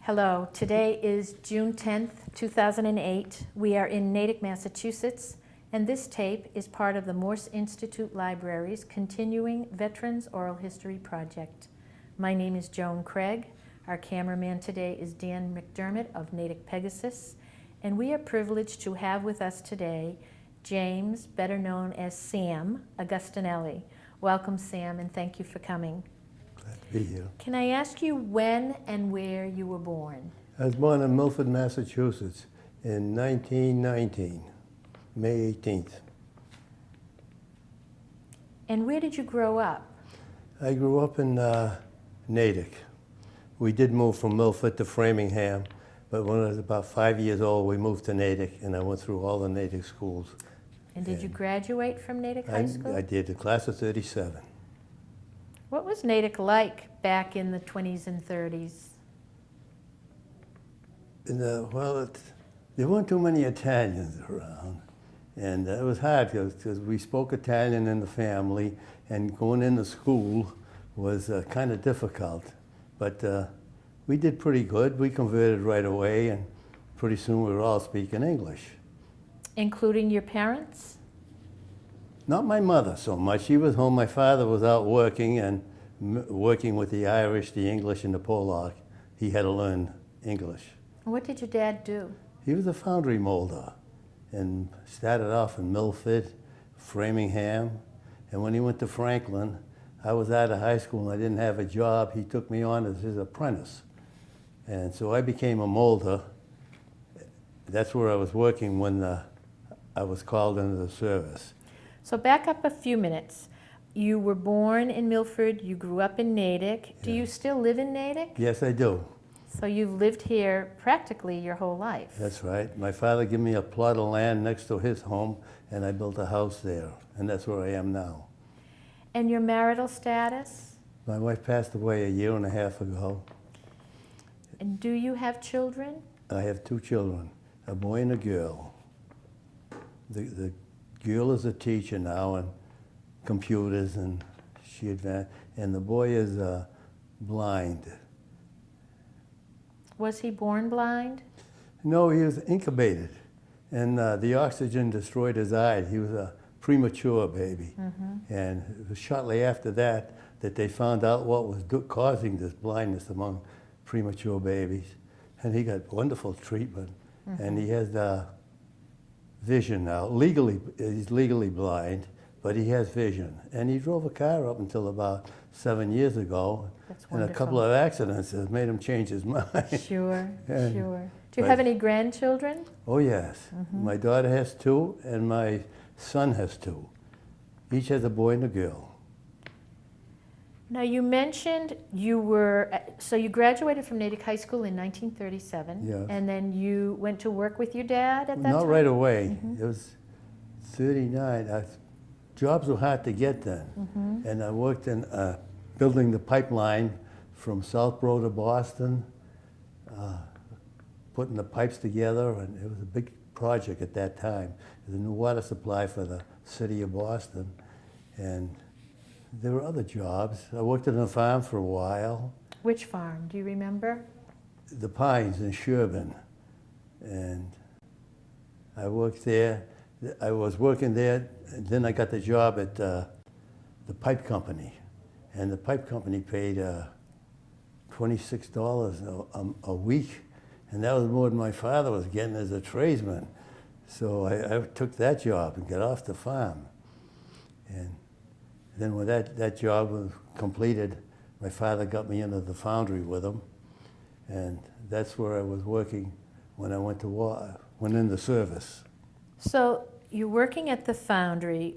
Hello, today is June 10th, 2008. We are in Natick, Massachusetts, and this tape is part of the Morse Institute Library's continuing Veterans Oral History Project. My name is Joan Craig. Our cameraman today is Dan McDermott of Natick Pegasus, and we are privileged to have with us today James, better known as Sam Agostinelli. Welcome, Sam, and thank you for coming. Glad to be here. Can I ask you when and where you were born? I was born in Milford, Massachusetts in 1919, May 18th. And where did you grow up? I grew up in Natick. We did move from Milford to Framingham, but when I was about 5 years old, we moved to Natick, and I went through all the Natick schools. And did you graduate from Natick High School? I did, the class of 37. What was Natick like back in the 20s and 30s? There weren't too many Italians around, and it was hard because we spoke Italian in the family, and going into school was kind of difficult. But we did pretty good. We converted right away, and pretty soon we were all speaking English. Including your parents? Not my mother so much. She was home. My father was out working and working with the Irish, the English, and the Polack. He had to learn English. What did your dad do? He was a foundry molder and started off in Milford, Framingham, and when he went to Franklin, I was out of high school and I didn't have a job. He took me on as his apprentice. And so I became a molder. That's where I was working when I was called into the service. So back up a few minutes. You were born in Milford, you grew up in Natick. Do you still live in Natick? Yes, I do. So you've lived here practically your whole life. That's right. My father gave me a plot of land next to his home, and I built a house there, and that's where I am now. And your marital status? My wife passed away a year and a half ago. And do you have children? I have two children, a boy and a girl. The girl is a teacher now in computers, and she advanced, and the boy is blind. Was he born blind? No, he was incubated, and the oxygen destroyed his eye. He was a premature baby. And it was shortly after that that they found out what was causing this blindness among premature babies. And he got wonderful treatment, and he has vision now. He's legally blind, but he has vision. And he drove a car up until about 7 years ago. That's and wonderful. a couple of accidents has made him change his mind. Sure, And- sure. Do you have any grandchildren? Oh, yes. My daughter has two, and my son has two. Each has a boy and a girl. Now you mentioned you were, so you graduated from Natick High School in 1937. Yes. And then you went to work with your dad at that Not time? right away. It was 39. Jobs were hard to get then. And I worked in building the pipeline from Southborough to Boston, putting the pipes together, and it was a big project at that time. It was a new water supply for the city of Boston. And there were other jobs. I worked on a farm for a while, Which farm? Do you remember? the Pines in Sherburne. And I worked there. I was working there, and then I got the job at the pipe company. And the pipe company paid $26 a week, and that was more than my father was getting as a tradesman. So I took that job and got off the farm. And then when that job was completed, my father got me into the foundry with him, and that's where I was working when I went to war, went in the service. So you're working at the foundry.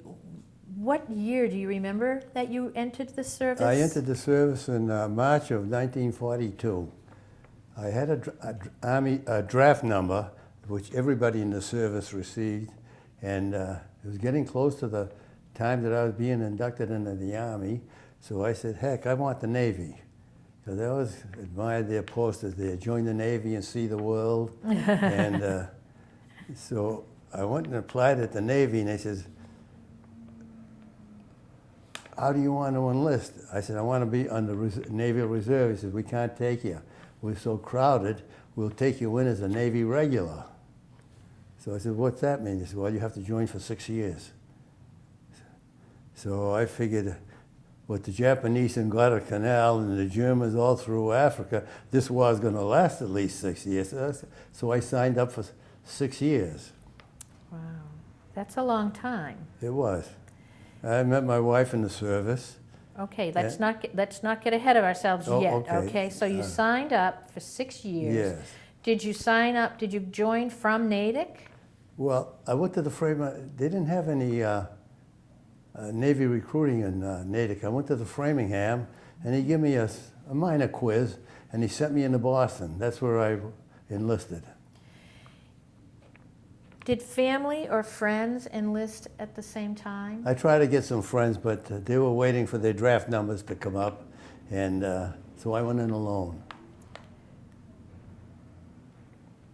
What year do you remember that you entered the service? I entered the service in March of 1942. I had a draft number, which everybody in the service received, and it was getting close to the time that I was being inducted into the Army, so I said, heck, I want the Navy. Because I always admired their posters there, join the Navy and see the world. And so I went and applied at the Navy, and they says, how do you want to enlist? I said, I want to be on the Naval Reserve. He said, we can't take you. we're so crowded, we'll take you in as a Navy regular. So I said, what's that mean? He said, well, you have to join for 6 years. So I figured with the Japanese in Guadalcanal and the Germans all through Africa, this war's going to last at least 6 years. So I signed up for 6 years. Wow, that's a long time. It was. I met my wife in the service. Okay, let's not get ahead of ourselves yet. Okay. Okay, so you signed up for 6 years. Yes. Did you sign up? Did you join from Natick? Well, I went to the they didn't have any Navy recruiting in Natick. I went to the Framingham, and he gave me a minor quiz, and he sent me into Boston. That's where I enlisted. Did family or friends enlist at the same time? I tried to get some friends, but they were waiting for their draft numbers to come up, and so I went in alone.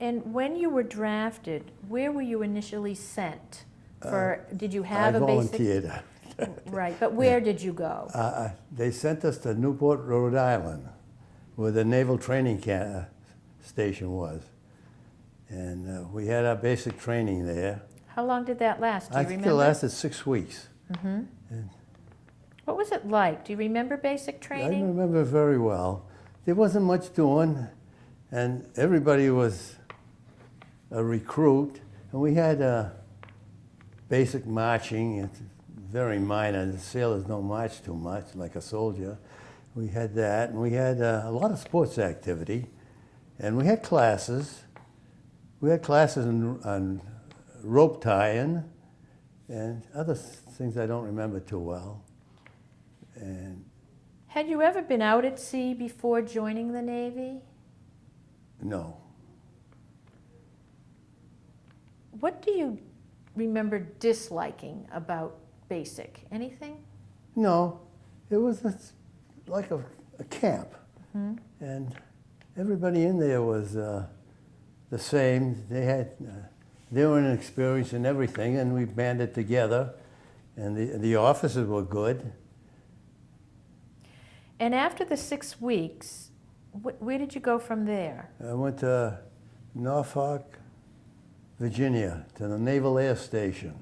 And when you were drafted, where were you initially sent? Did you have a basic? I volunteered. Right, but where did you go? They sent us to Newport, Rhode Island, where the naval training station was. And we had our basic training there. How long did that last? Do you I think remember? it lasted 6 weeks. Mm-hmm. And What was it like? Do you remember basic I training? remember very well. There wasn't much doing, and everybody was a recruit. And we had basic marching. It's very minor. The sailors don't march too much like a soldier. We had that, and we had a lot of sports activity. And we had classes. We had classes on rope tying and other things I don't remember too well. And Had you ever been out at sea before joining the Navy? no. What do you remember disliking about basic? Anything? No, it was like a camp. Mm-hmm. And everybody in there was the same. They were inexperienced in everything, and we banded together. And the officers were good. And after the 6 weeks, where did you go from there? I went to Norfolk, Virginia, to the Naval Air Station.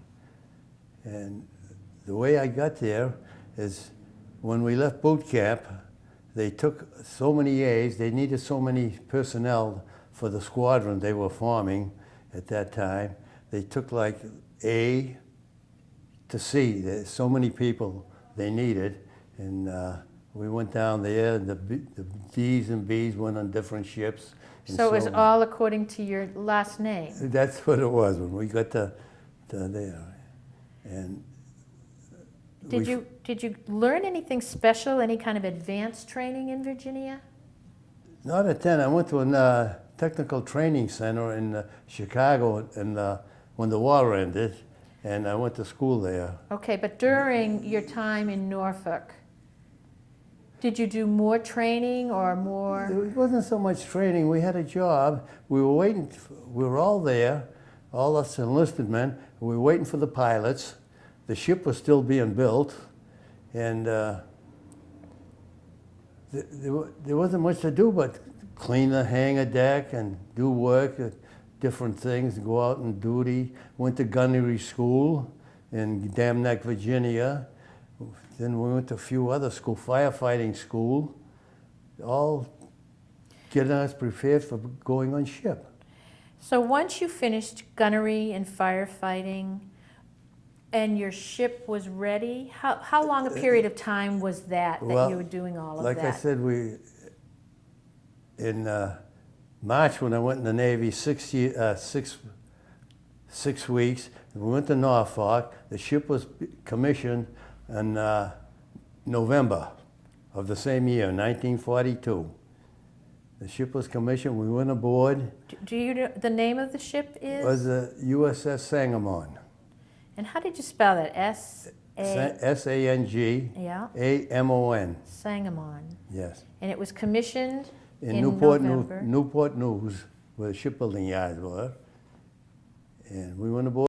And the way I got there is when we left boot camp, they took so many A's, they needed so many personnel for the squadron they were forming at that time. They took like A to C. There's so many people they needed. And we went down there, and the D's and B's went on different ships. And So it was all according to your last name? That's what it was when we got to there. And Did you learn anything special, any kind of advanced training in Virginia? Not at 10. I went to a technical training center in Chicago when the war ended, and I went to school there. Okay, but during your time in Norfolk, did you do more training or more? It wasn't so much training. We had a job. We were waiting. We were all there, all us enlisted men. We were waiting for the pilots. The ship was still being built, and there wasn't much to do but clean the hangar deck and do work, different things, go out on duty. Went to gunnery school in Dam Neck, Virginia. Then we went to a few other schools, firefighting school, all getting us prepared for going on ship. So once you finished gunnery and firefighting and your ship was ready, how long a period of time was that Well, you were doing all of like that? I said, in March when I went in the Navy, 6 weeks, we went to Norfolk. The ship was commissioned in November of the same year, 1942. The ship was commissioned. We went aboard. Do you know the name of the ship It was the USS Sangamon. And how did you spell that? S-A-N-G-A-M-O-N. Yeah, Sangamon. Yes. And it was commissioned In in Newport November. News, where the shipbuilding yards were. And we went aboard.